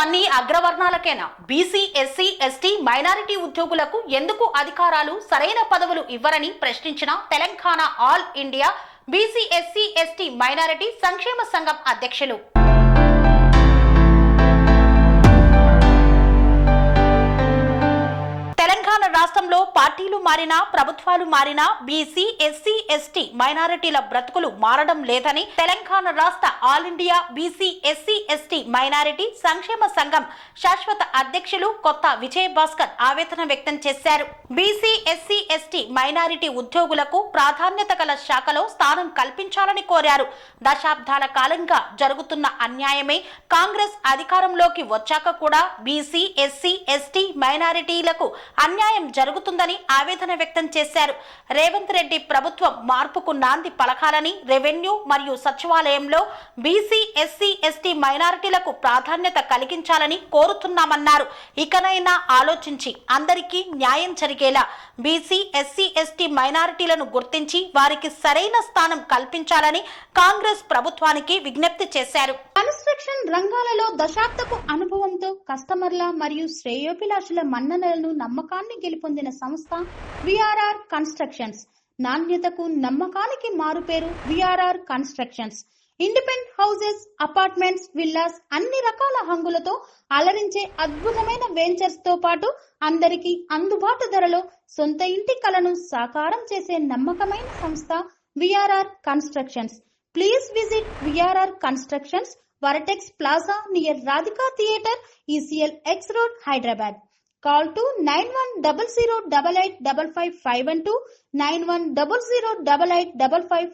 అన్ని అగ్రవర్ణాలకేనా? BC, SC, ST, minority ఉద్యోగులకు ఎందుకు అధికారాలు, సరైన పదవులు ఇవ్వరని ప్రశ్నించిన Telangana all India BC, SC, ST, minority సంక్షేమ సంఘం అధ్యక్షులు రాష్ట్రంలో పార్టీలు మారినా, ప్రభుత్వాలు మారినా బీసీ, ఎస్సీ, ఎస్టీ, మైనారిటీల బ్రతుకులు మారడం లేదని తెలంగాణ రాష్ట్ర all India BC, SC, ST, minority సంక్షేమ సంఘం శాశ్వత అధ్యక్షులు కొత్త విజయ్ భాస్కర్ ఆవేదన వ్యక్తం చేశారు. బీసీ, ఎస్సీ, ఎస్టీ, మైనారిటీ ఉద్యోగులకు ప్రాధాన్యత గల శాఖలో స్థానం కల్పించాలని కోరారు. దశాబ్దాల కాలంగా జరుగుతున్న అన్యాయమే కాంగ్రెస్ అధికారంలోకి వచ్చాక కూడా బీసీ, ఎస్సీ, ఎస్టీ, మైనారిటీలకు అన్యాయం జరుగుతుందని ఆవేదన వ్యక్తం చేశారు. రేవంత్ రెడ్డి ప్రభుత్వం మార్పుకు నాంది పలకాలని, రెవెన్యూ మరియు సచివాలయంలో బీసీ, ఎస్సీ, ఎస్టీ, మైనారిటీలకు ప్రాధాన్యత కలిగించాలని కోరుతున్నామన్నారు. ఇకనైనా ఆలోచించి అందరికీ న్యాయం జరిగేలా బీసీ, ఎస్సీ, ఎస్టీ, మైనారిటీలను గుర్తించి వారికి సరైన స్థానం కల్పించాలని కాంగ్రెస్ ప్రభుత్వానికి విజ్ఞప్తి చేశారు. కన్స్ట్రక్షన్ రంగాలలో దశాబ్దపు అనుభవంతో కస్టమర్ల మరియు శ్రేయోభిలాషుల మన్ననలను, నమ్మకాన్ని గెలుపొందిన సంస్థ విఆర్ఆర్ కన్స్ట్రక్షన్స్. నాణ్యతకు, నమ్మకానికి మారుపేరు VRR constructions. Independent houses, apartments, villas, అన్ని రకాల హంగులతో అలరించే అద్భుతమైన వెంచర్స్ తో పాటు అందరికీ అందుబాటు ధరలో సొంత ఇంటి కలను సాకారం చేసే నమ్మకమైన సంస్థ VRR constructions. Please visit VRR Constructions, Varatex Plaza near Radhika Theatre, ECL X Road, Hyderabad. Call to 9100885552, 91008855.